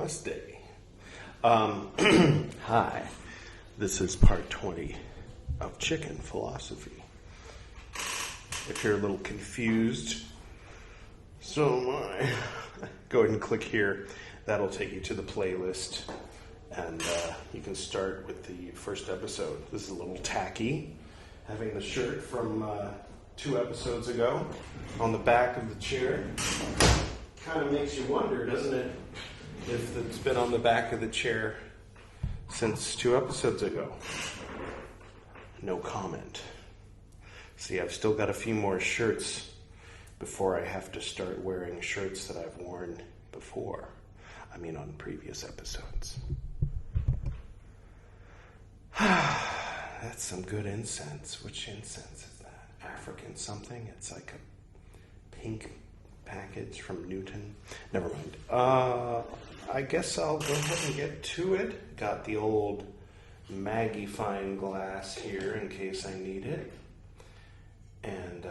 Namaste. Hi, this is part 20 of Chicken Philosophy. If you're a little confused, so am I. Go ahead and click here. That'll take you to the playlist, and you can start with the first episode. This is a little tacky, having the shirt from 2 episodes ago on the back of the chair. Kind of makes you wonder, doesn't it, if it's been on the back of the chair since 2 episodes ago. No comment. See, I've still got a few more shirts before I have to start wearing shirts that I've worn before. I mean, on previous episodes. That's some good incense. Which incense is that? African something? It's like a pink package from Newton. Never mind. I guess I'll go ahead and get to it. Got the old magnifying glass here in case I need it. And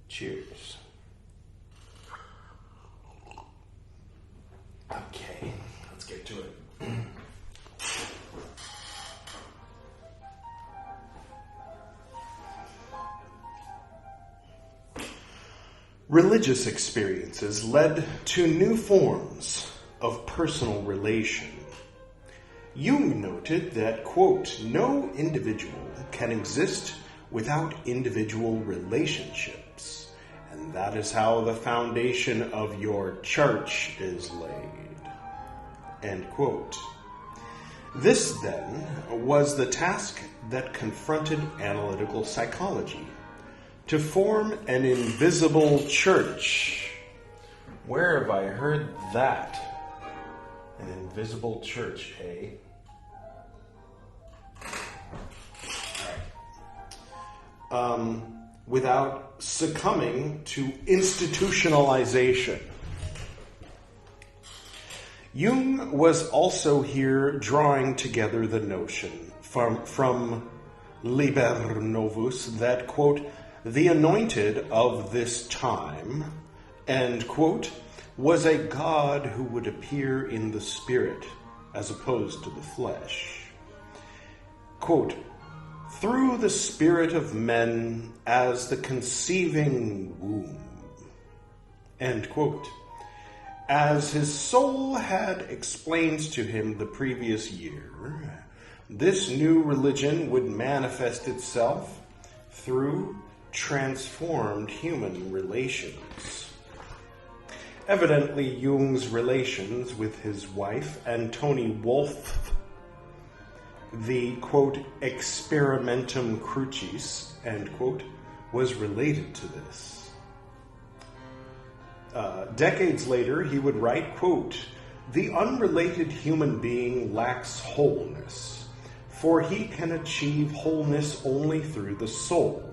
cheers. Okay, let's get to it. Religious experiences led to new forms of personal relation. Jung noted that, quote, no individual can exist without individual relationships, and that is how the foundation of your church is laid, end quote. This, then, was the task that confronted analytical psychology, to form an invisible church. Where have I heard that? An invisible church, eh? All right. Without succumbing to institutionalization. Jung was also here drawing together the notion from Liber Novus that, quote, the anointed of this time, end quote, was a God who would appear in the spirit as opposed to the flesh. Quote, through the spirit of men as the conceiving womb, end quote. As his soul had explained to him the previous year, this new religion would manifest itself through transformed human relations. Evidently, Jung's relations with his wife, Antoni Wolff, the, quote, experimentum crucis, end quote, was related to this. Decades later, he would write, quote, the unrelated human being lacks wholeness, for he can achieve wholeness only through the soul.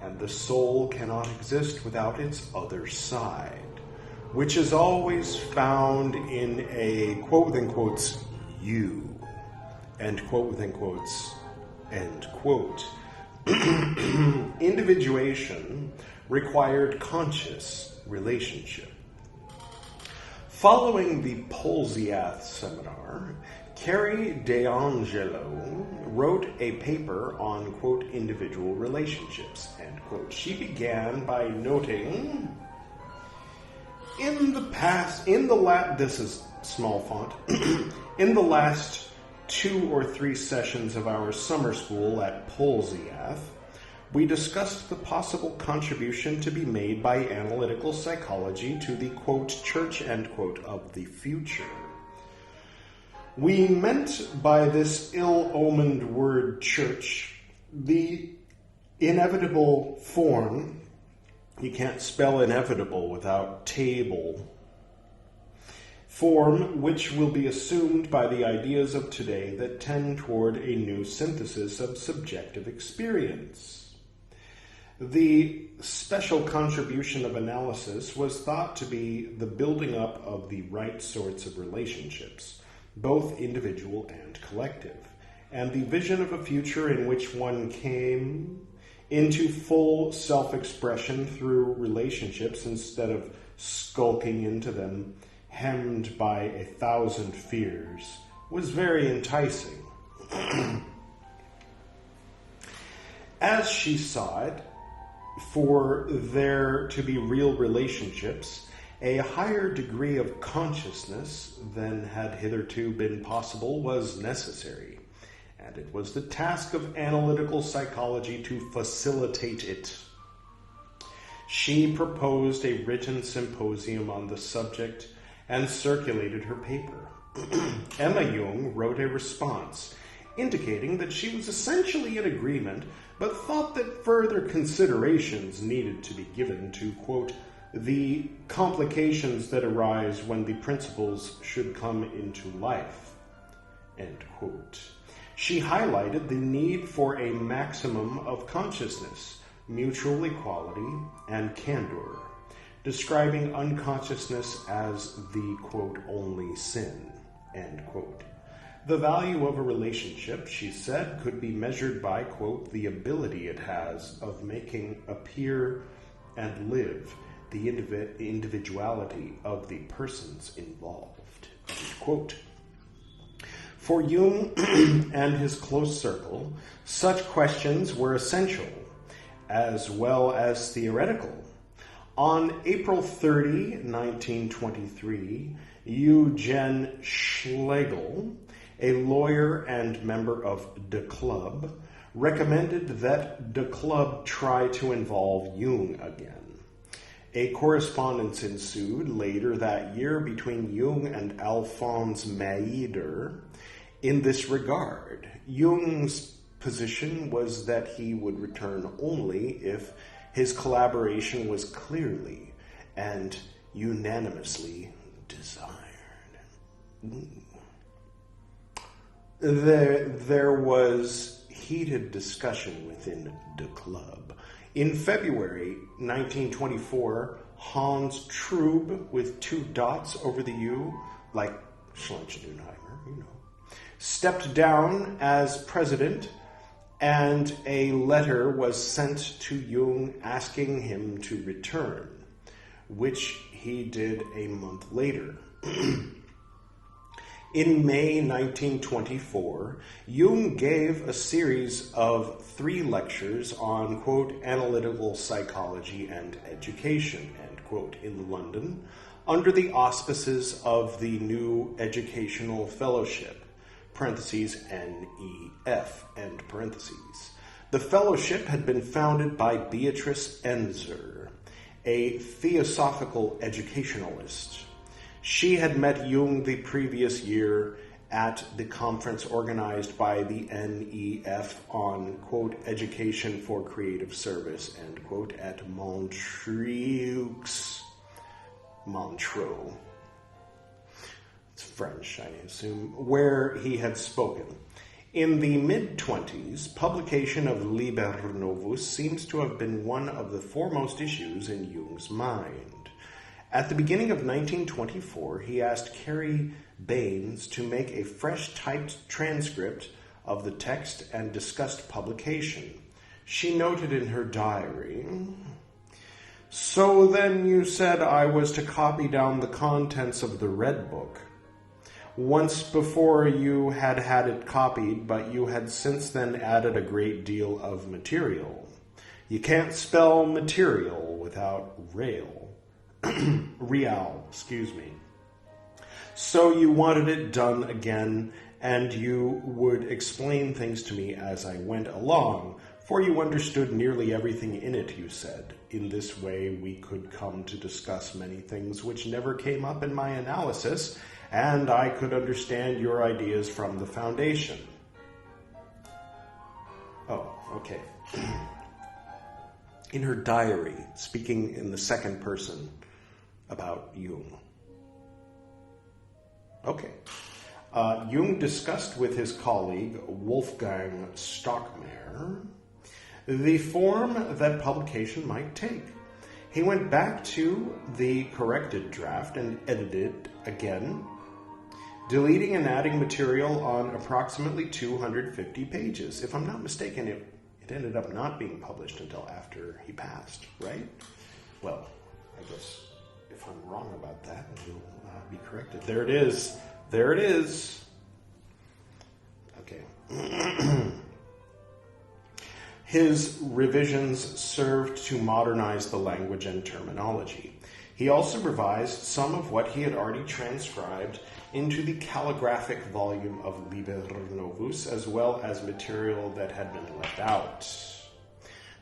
And the soul cannot exist without its other side, which is always found in a, quote within quotes, you, end quote within quotes, end quote. Individuation required conscious relationship. Following the Polziath seminar, Carrie DeAngelo wrote a paper on, quote, individual relationships, end quote. She began by noting, this is small font, in the last 2 or 3 sessions of our summer school at Polziath, we discussed the possible contribution to be made by analytical psychology to the, quote, church, end quote, of the future. We meant by this ill-omened word church the inevitable form, you can't spell inevitable without table, form which will be assumed by the ideas of today that tend toward a new synthesis of subjective experience. The special contribution of analysis was thought to be the building up of the right sorts of relationships, both individual and collective, and the vision of a future in which one came into full self-expression through relationships instead of skulking into them, hemmed by 1,000 fears, was very enticing. As she saw it, for there to be real relationships, a higher degree of consciousness than had hitherto been possible was necessary, and it was the task of analytical psychology to facilitate it. She proposed a written symposium on the subject and circulated her paper. Emma Jung wrote a response indicating that she was essentially in agreement, but thought that further considerations needed to be given to, quote, the complications that arise when the principles should come into life, end quote. She highlighted the need for a maximum of consciousness, mutual equality, and candor, describing unconsciousness as the, quote, only sin, end quote. The value of a relationship, she said, could be measured by, quote, the ability it has of making appear and live the individuality of the persons involved, end quote. For Jung and his close circle, such questions were essential, as well as theoretical. On April 30, 1923, Eugen Schlegel, a lawyer and member of the club, recommended that the club try to involve Jung again. A correspondence ensued later that year between Jung and Alphonse Maeder in this regard. Jung's position was that he would return only if his collaboration was clearly and unanimously desired. There was heated discussion within the club. In February 1924, Hans Trube, with 2 dots over the U, like Schleich-Dunheimer, stepped down as president, and a letter was sent to Jung asking him to return, which he did a month later. In May 1924, Jung gave a series of 3 lectures on, quote, analytical psychology and education, end quote, in London, under the auspices of the New Educational Fellowship, parentheses NEF, end parentheses. The fellowship had been founded by Beatrice Enzer, a theosophical educationalist. She had met Jung the previous year at the conference organized by the NEF on, quote, education for creative service, end quote, at Montreux. It's French, I assume, where he had spoken. In the mid-20s, publication of Liber Novus seems to have been one of the foremost issues in Jung's mind. At the beginning of 1924, he asked Carrie Baines to make a fresh typed transcript of the text and discussed publication. She noted in her diary, "So then you said I was to copy down the contents of the Red Book. Once before you had it copied, but you had since then added a great deal of material. You can't spell material without real, excuse me. So you wanted it done again, and you would explain things to me as I went along, for you understood nearly everything in it, you said. In this way we could come to discuss many things which never came up in my analysis, and I could understand your ideas from the foundation." Oh, okay. In her diary, speaking in the second person about Jung. Okay. Jung discussed with his colleague Wolfgang Stockmar the form that publication might take. He went back to the corrected draft and edited it again, deleting and adding material on approximately 250 pages. If I'm not mistaken, it it ended up not being published until after he passed, right? Well, I guess if I'm wrong about that, you'll be corrected. There it is. There it is. Okay. His revisions served to modernize the language and terminology. He also revised some of what he had already transcribed into the calligraphic volume of Liber Novus, as well as material that had been left out.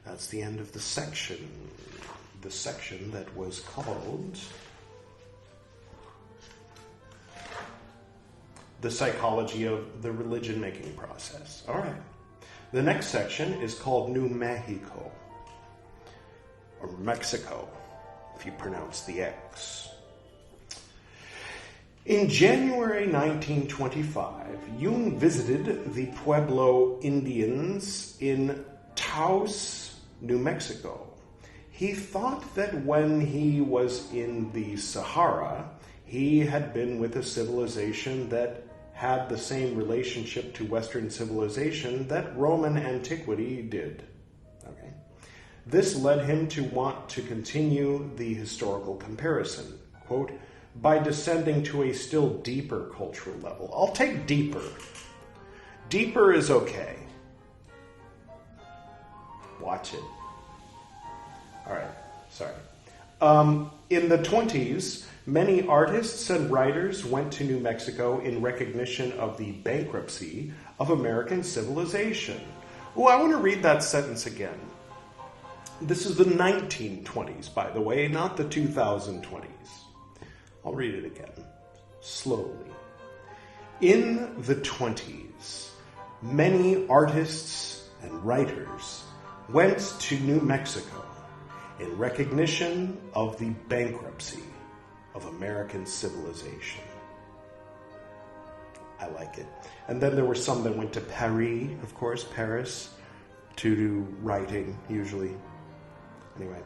That's the end of the section that was called The Psychology of the Religion-Making Process. All right. The next section is called New Mexico, or Mexico, if you pronounce the X. In January 1925, Jung visited the Pueblo Indians in Taos, New Mexico. He thought that when he was in the Sahara, he had been with a civilization that had the same relationship to Western civilization that Roman antiquity did. Okay. This led him to want to continue the historical comparison, quote, by descending to a still deeper cultural level. I'll take deeper. Deeper is okay. Watch it. All right, sorry. In the 20s, many artists and writers went to New Mexico in recognition of the bankruptcy of American civilization. Oh, I want to read that sentence again. This is the 1920s, by the way, not the 2020s. I'll read it again, slowly. In the 20s, many artists and writers went to New Mexico in recognition of the bankruptcy of American civilization. I like it. And then there were some that went to Paris, of course, Paris, to do writing, usually. Anyway.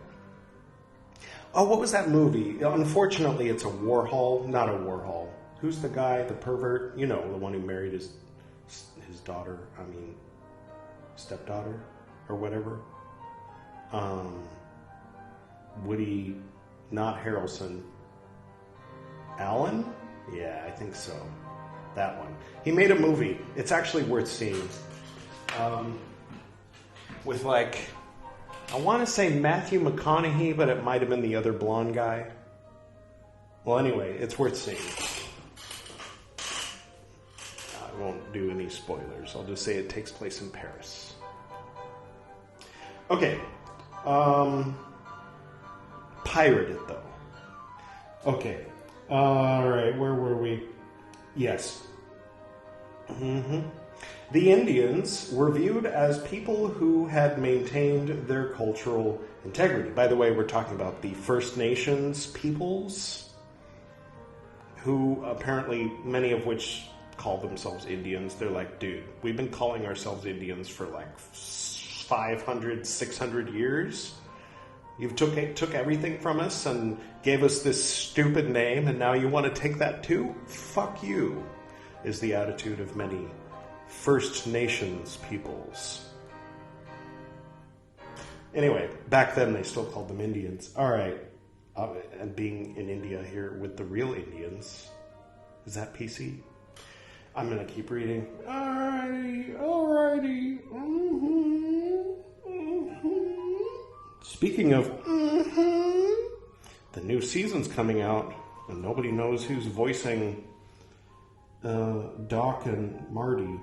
Oh, what was that movie? Unfortunately, it's a Warhol, not a Warhol. Who's the guy, the pervert? You know, the one who married his stepdaughter, or whatever. Woody, not Harrelson. Allen? Yeah, I think so. That one. He made a movie. It's actually worth seeing. With I want to say Matthew McConaughey, but it might have been the other blonde guy. Well, anyway, it's worth seeing. I won't do any spoilers. I'll just say it takes place in Paris. Okay. Pirate it, though. Okay. All right, where were we? Yes. The Indians were viewed as people who had maintained their cultural integrity. By the way, we're talking about the First Nations peoples, who apparently, many of which call themselves Indians. They're like, dude, we've been calling ourselves Indians for 500, 600 years. You took everything from us and gave us this stupid name, and now you want to take that too? Fuck you, is the attitude of many First Nations peoples. Anyway, back then they still called them Indians. All right. And being in India here with the real Indians, is that PC? I'm going to keep reading. Alrighty. Speaking of the new season's coming out, and nobody knows who's voicing Doc and Marty.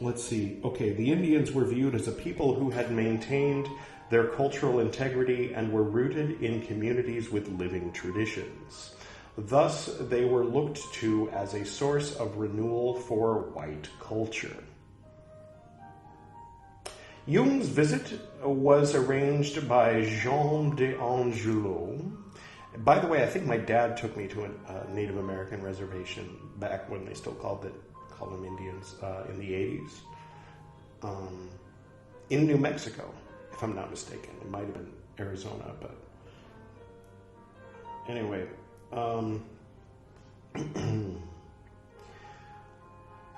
Let's see. Okay, the Indians were viewed as a people who had maintained their cultural integrity and were rooted in communities with living traditions. Thus, they were looked to as a source of renewal for white culture. Jung's visit was arranged by Jean d'Angelo. By the way, I think my dad took me to a Native American reservation back when they still called them Indians in the 80s. In New Mexico, if I'm not mistaken. It might have been Arizona, but anyway.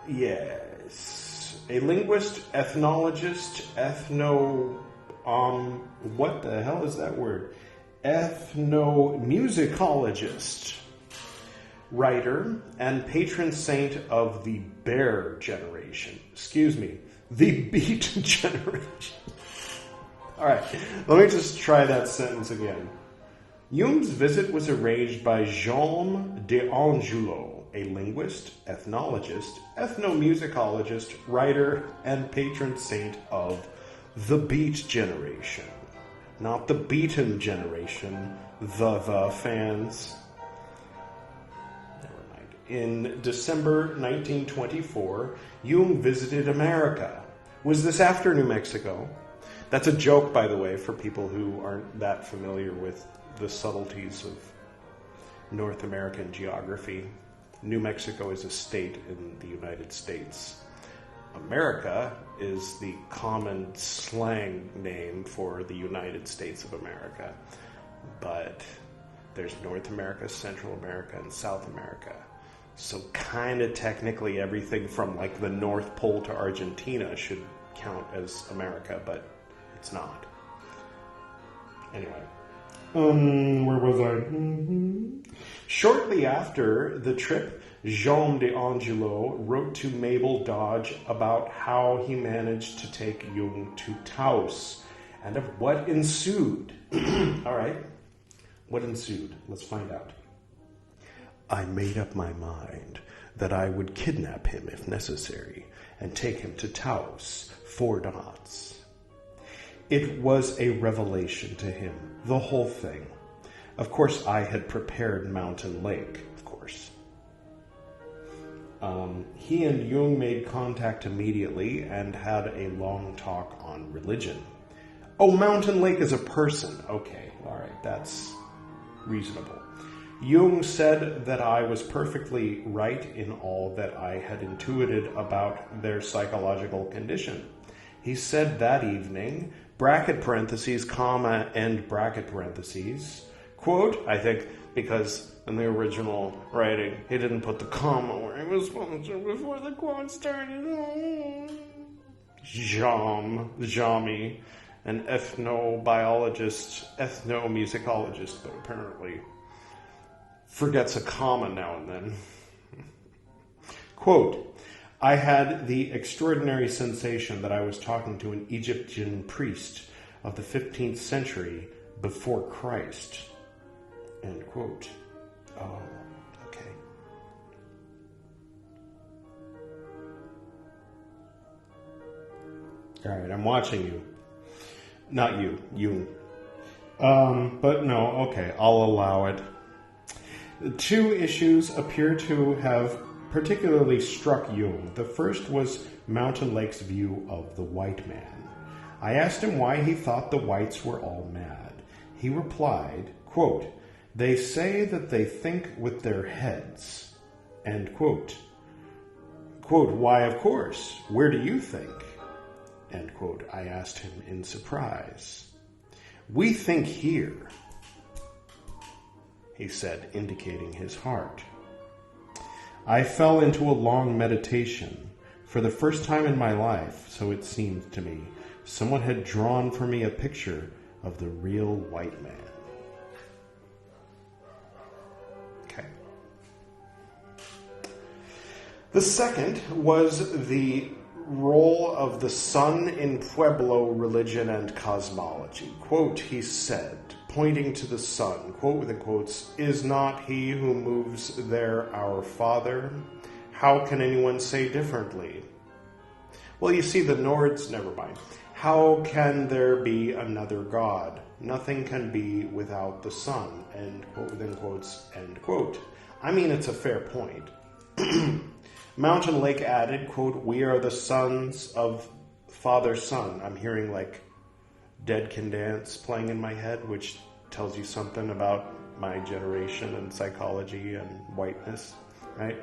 Yes. a linguist, ethnologist, what the hell is that word? Ethnomusicologist, writer, and patron saint of the bear generation. Excuse me, the beat generation. All right, let me just try that sentence again. Jung's visit was arranged by Jung d'Angelo, a linguist, ethnologist, ethnomusicologist, writer, and patron saint of the beat generation. Not the beaten generation, the fans. Never mind. In December 1924, Jung visited America. Was this after New Mexico? That's a joke, by the way, for people who aren't that familiar with the subtleties of North American geography. New Mexico is a state in the United States. America is the common slang name for the United States of America. But there's North America, Central America, and South America. So kind of technically everything from like the North Pole to Argentina should count as America, but it's not. Anyway. Where was I? Shortly after the trip, Jean d'Angelo wrote to Mabel Dodge about how he managed to take Jung to Taos and of what ensued. All right. What ensued? Let's find out. I made up my mind that I would kidnap him if necessary and take him to Taos, 4 knots. It was a revelation to him, the whole thing. Of course, I had prepared Mountain Lake, of course. He and Jung made contact immediately and had a long talk on religion. Oh, Mountain Lake is a person. Okay, all right, that's reasonable. Jung said that I was perfectly right in all that I had intuited about their psychological condition. He said that evening, bracket parentheses, comma, end bracket parentheses, quote, I think because in the original writing, he didn't put the comma where he was supposed to before the quote started. Jami, an ethnobiologist, ethnomusicologist, but apparently forgets a comma now and then. Quote, I had the extraordinary sensation that I was talking to an Egyptian priest of the 15th century before Christ. End quote. Oh, okay. All right, I'm watching you. Not you, Jung. But no, okay, I'll allow it. 2 issues appear to have particularly struck Jung. The first was Mountain Lake's view of the white man. I asked him why he thought the whites were all mad. He replied, quote, they say that they think with their heads, end quote. Quote, why, of course, where do you think? End quote, I asked him in surprise. We think here, he said, indicating his heart. I fell into a long meditation. For the first time in my life, so it seemed to me, someone had drawn for me a picture of the real white man. Okay. The second was the role of the sun in Pueblo religion and cosmology. Quote, he said, pointing to the sun, quote within quotes, is not he who moves there our Father? How can anyone say differently? Well, you see, the Nords, never mind. How can there be another God? Nothing can be without the sun, end quote within quotes, end quote. I mean, it's a fair point. Mountain Lake added, quote, we are the sons of Father Son. I'm hearing like Dead Can Dance playing in my head, which tells you something about my generation and psychology and whiteness, right?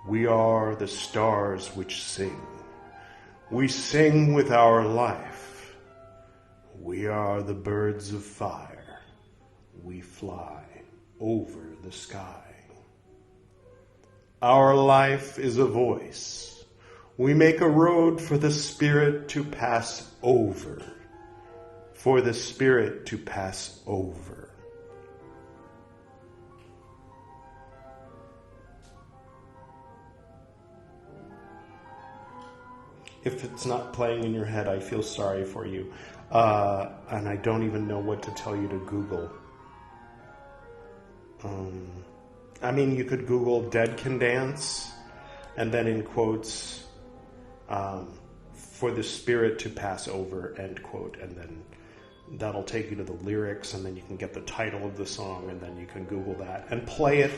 We are the stars which sing. We sing with our life. We are the birds of fire. We fly over the sky. Our life is a voice. We make a road for the spirit to pass over. For the spirit to pass over. If it's not playing in your head, I feel sorry for you. And I don't even know what to tell you to Google. I mean, you could Google "dead can dance," and then in quotes, "for the spirit to pass over," end quote, and then that'll take you to the lyrics, and then you can get the title of the song, and then you can Google that and play it.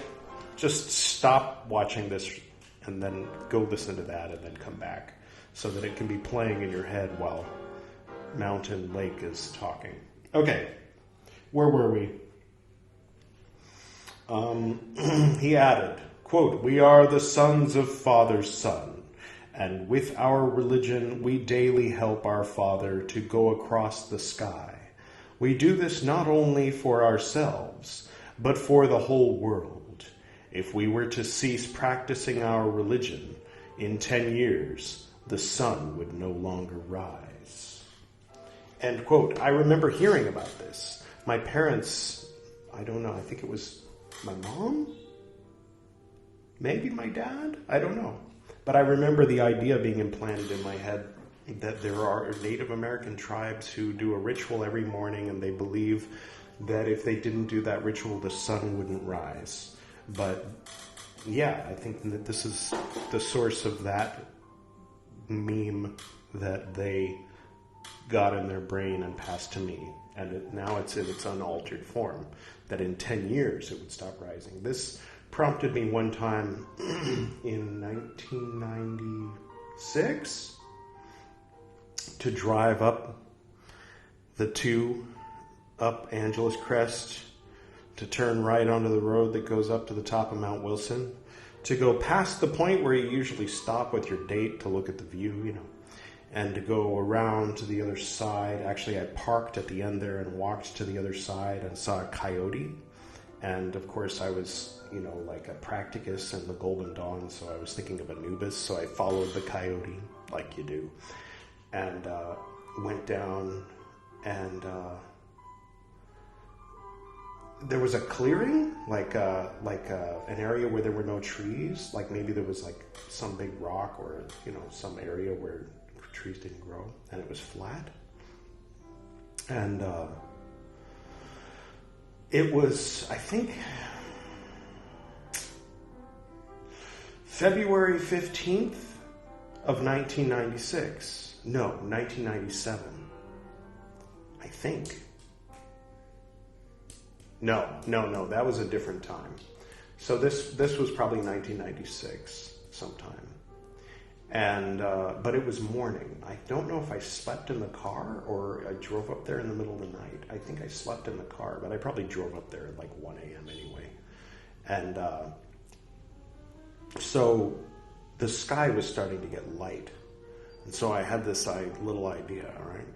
Just stop watching this and then go listen to that and then come back so that it can be playing in your head while Mountain Lake is talking. Okay, where were we? He added, quote, "We are the sons of Father's Son, and with our religion we daily help our Father to go across the sky. We do this not only for ourselves, but for the whole world. If we were to cease practicing our religion, in 10 years, the sun would no longer rise." End quote. I remember hearing about this. My parents, I don't know, I think it was my mom? Maybe my dad? I don't know. But I remember the idea being implanted in my head that there are Native American tribes who do a ritual every morning, and they believe that if they didn't do that ritual, the sun wouldn't rise. But yeah, I think that this is the source of that meme that they got in their brain and passed to me. And now it's in its unaltered form, that in 10 years it would stop rising. This prompted me one time in 1996 to drive up up Angeles Crest, to turn right onto the road that goes up to the top of Mount Wilson, to go past the point where you usually stop with your date to look at the view, and to go around to the other side. Actually, I parked at the end there and walked to the other side and saw a coyote. And of course, I was, like a practicus in the Golden Dawn, so I was thinking of Anubis, so I followed the coyote, like you do, and went down, and there was a clearing, like an area where there were no trees, like maybe there was like some big rock or, some area where trees didn't grow, and it was flat. And it was, I think, February 15th of 1996. No, 1997. I think. No, that was a different time. So this was probably 1996 sometime. And but it was morning. I don't know if I slept in the car or I drove up there in the middle of the night. I think I slept in the car, but I probably drove up there at like 1 a.m. anyway. And so the sky was starting to get light. And so I had this little idea, all right?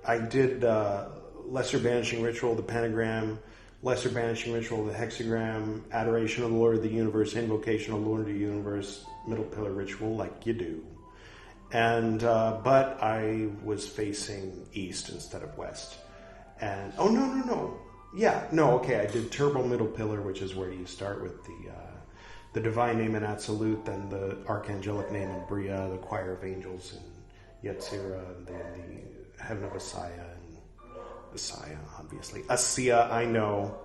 I did Lesser Banishing Ritual, the Pentagram, Lesser Banishing Ritual, the Hexagram, Adoration of the Lord of the Universe, Invocation of the Lord of the Universe, Middle Pillar Ritual, like you do. And, but I was facing east instead of west. And, no. Yeah, no, okay, I did Turbo Middle Pillar, which is where you start with the Divine Name in Absolute, then the Archangelic Name in Bria, the Choir of Angels in Yetzirah, and then the Heaven of Asaya, and Asaya, obviously. Asiya, I know.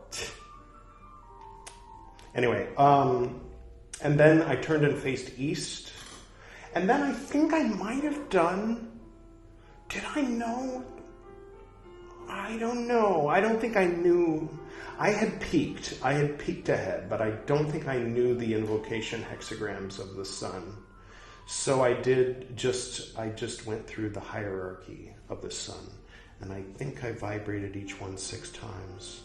Anyway, and then I turned and faced east, and then I think I might have done, did I know? I don't know. I don't think I knew. I had peeked ahead, but I don't think I knew the invocation hexagrams of the sun. So I just went through the hierarchy of the sun, and I think I vibrated each one 6 times.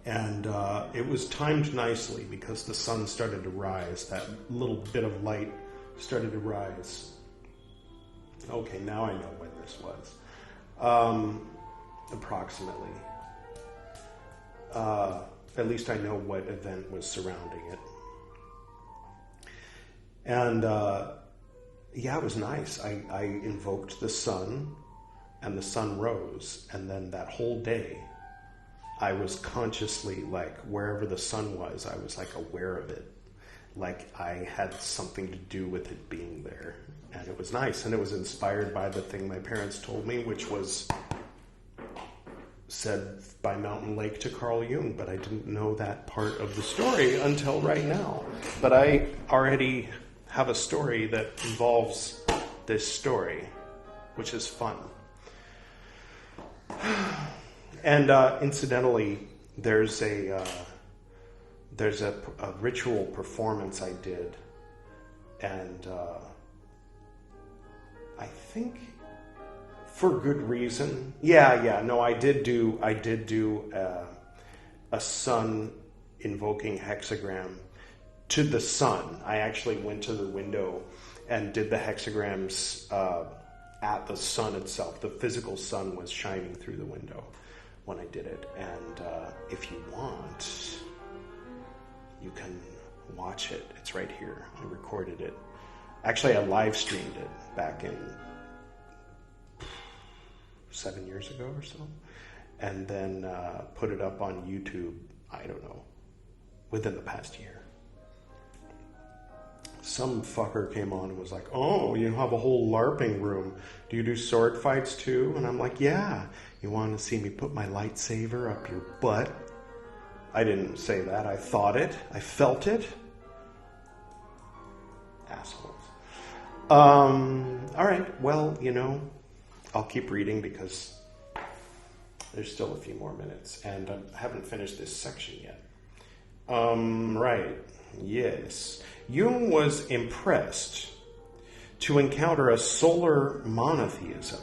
And it was timed nicely because the sun started to rise. That little bit of light started to rise. Okay, now I know when this was. Approximately. At least I know what event was surrounding it. And yeah, it was nice. I invoked the sun, and the sun rose. And then that whole day, I was consciously, like, wherever the sun was, I was, like, aware of it. Like, I had something to do with it being there. And it was nice. And it was inspired by the thing my parents told me, which was said by Mountain Lake to Carl Jung. But I didn't know that part of the story until right now. But I already have a story that involves this story, which is fun. And incidentally, there's a ritual performance I did, and I think for good reason. I did do a sun invoking hexagram to the sun. I actually went to the window and did the hexagrams at the sun itself. The physical sun was shining through the window when I did it. And if you want, you can watch it. It's right here. I recorded it. Actually, I live streamed it back in 7 years ago or so. And then put it up on YouTube, I don't know, within the past year. Some fucker came on and was like, oh, you have a whole LARPing room. Do you do sword fights too? And I'm like, yeah. You want to see me put my lightsaber up your butt? I didn't say that. I thought it. I felt it. Assholes. All right. Well, I'll keep reading because there's still a few more minutes. And I haven't finished this section yet. Right. Yes. Jung was impressed to encounter a solar monotheism.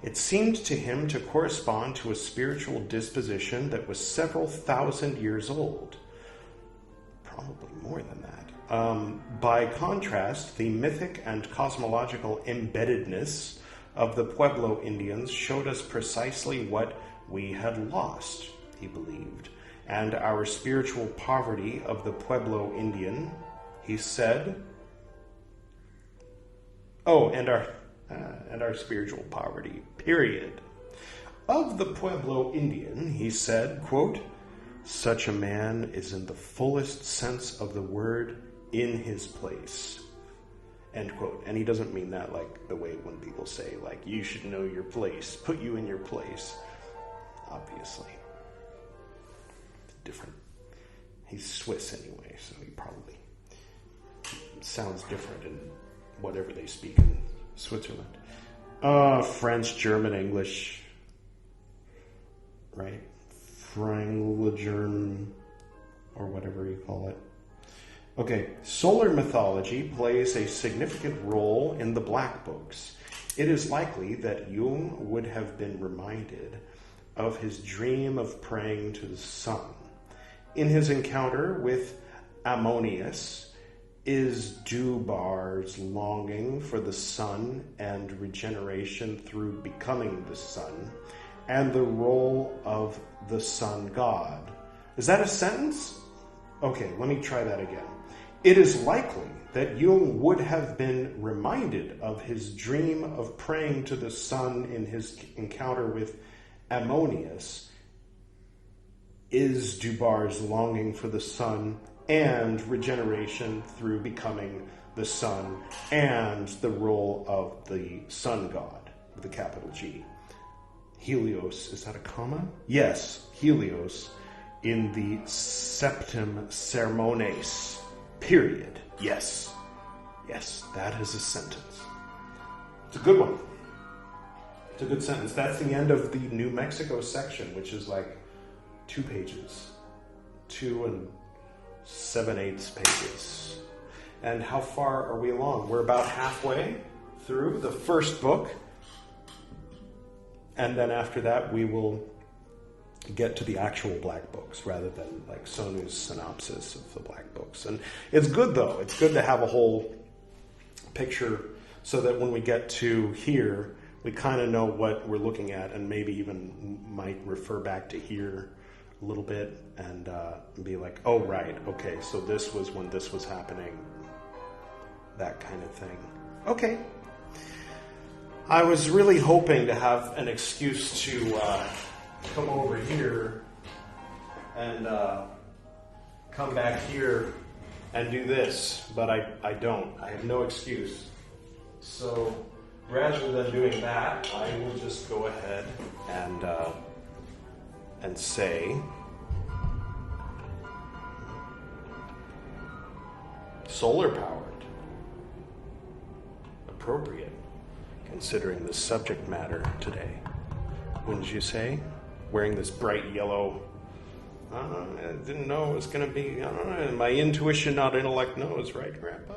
It seemed to him to correspond to a spiritual disposition that was several thousand years old. Probably more than that. By contrast, the mythic and cosmological embeddedness of the Pueblo Indians showed us precisely what we had lost, he believed. And our spiritual poverty of the Pueblo Indian, he said, and our spiritual poverty, period. Of the Pueblo Indian, he said, quote, such a man is in the fullest sense of the word in his place, end quote. And he doesn't mean that like the way when people say, like, you should know your place, put you in your place. Obviously. Different. He's Swiss anyway, so he probably sounds different in whatever they speak in Switzerland. French, German, English, right? Frangligerm, or whatever you call it. Okay, solar mythology plays a significant role in the Black Books. It is likely that Jung would have been reminded of his dream of praying to the sun. In his encounter with Ammonius, is Dubar's longing for the sun and regeneration through becoming the sun, and the role of the sun god. Is that a sentence? Okay, let me try that again. It is likely that Jung would have been reminded of his dream of praying to the sun in his encounter with Ammonius, is Dubar's longing for the sun and regeneration through becoming the sun, and the role of the sun god, with a capital G. Helios, is that a comma? Yes, Helios, in the Septem Sermones, period. Yes, that is a sentence. It's a good one. It's a good sentence. That's the end of the New Mexico section, which is like 2 pages. 2 7/8 pages. And how far are we along? We're about halfway through the first book. And then after that, we will get to the actual Black Books rather than like Sonu's synopsis of the Black Books. And it's good, though. It's good to have a whole picture so that when we get to here, we kind of know what we're looking at and maybe even might refer back to here a little bit and be like, oh, right, okay, so this was when this was happening, that kind of thing. Okay. I was really hoping to have an excuse to come over here and come back here and do this, but I don't. I have no excuse. So rather than doing that, I will just go ahead and say solar powered. Appropriate, considering the subject matter today. Wouldn't you say? Wearing this bright yellow. I didn't know it was going to be. My intuition, not intellect, knows, right, Grandpa?